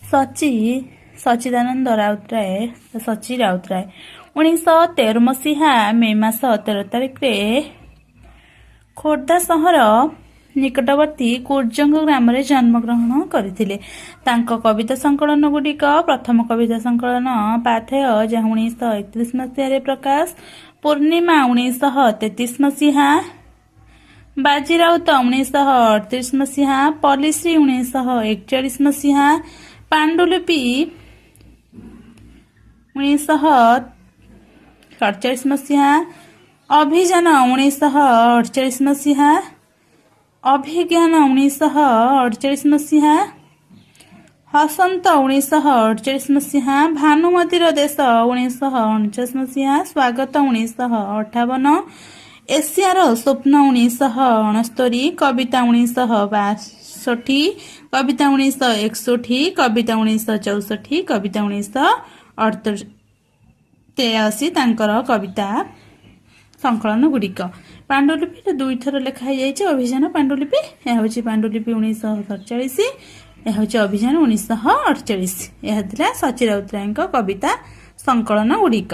ସଚି ସଚିଦାନନ୍ଦ ରାଉତରାୟ ସଚି ରାଉତରାୟ 1913 ମସିହା ମେ ମାସ 13 ତାରିଖରେ ଖୋର୍ଦ୍ଧା ସହର ନିକଟବର୍ତ୍ତୀ କୁର୍ଜଙ୍ଗ ଗ୍ରାମରେ ଜନ୍ମଗ୍ରହଣ କରିଥିଲେ। ତାଙ୍କ କବିତା ସଂକଳନ ଗୁଡ଼ିକ ପ୍ରଥମ କବିତା ସଂକଳନ ପାଥେୟ, ଯାହା 1931 ମସିହାରେ ପ୍ରକାଶ, ପୂର୍ଣ୍ଣିମା 1933 ମସିହା, ବାଜିରାଉତ 1938 ମସିହା, ପଲିଶ୍ରୀ 1941 ମସିହା, ପାଣ୍ଡୁଲିପି 1947 ମସିହା, ଅଭିଯାନ 1948 ମସିହା, ଅଭିଜ୍ଞାନ 1948 ମସିହା, ହସନ୍ତ 1948 ମସିହା, ଭାନୁମତିର ଦେଶ 1949 ମସିହା, ସ୍ୱାଗତ 1958, ଏସିଆର ସ୍ୱପ୍ନ 1969, କବିତା 1962, କବିତା 1961, କବିତା 1964, କବିତା 1983 ତାଙ୍କର କବିତା ସଂକଳନ ଗୁଡ଼ିକ। ପାଣ୍ଡୁଲିପିରେ 2 ଥର ଲେଖା ହେଇଯାଇଛି ଅଭିଯାନ ପାଣ୍ଡୁଲିପି। ଏହା ହେଉଛି ପାଣ୍ଡୁଲିପି 1947, ଏହା ହେଉଛି ଅଭିଯାନ 1948। ଏହା ଥିଲା ସଚି ରାଉତରାୟଙ୍କ କବିତା ସଂକଳନ ଗୁଡ଼ିକ।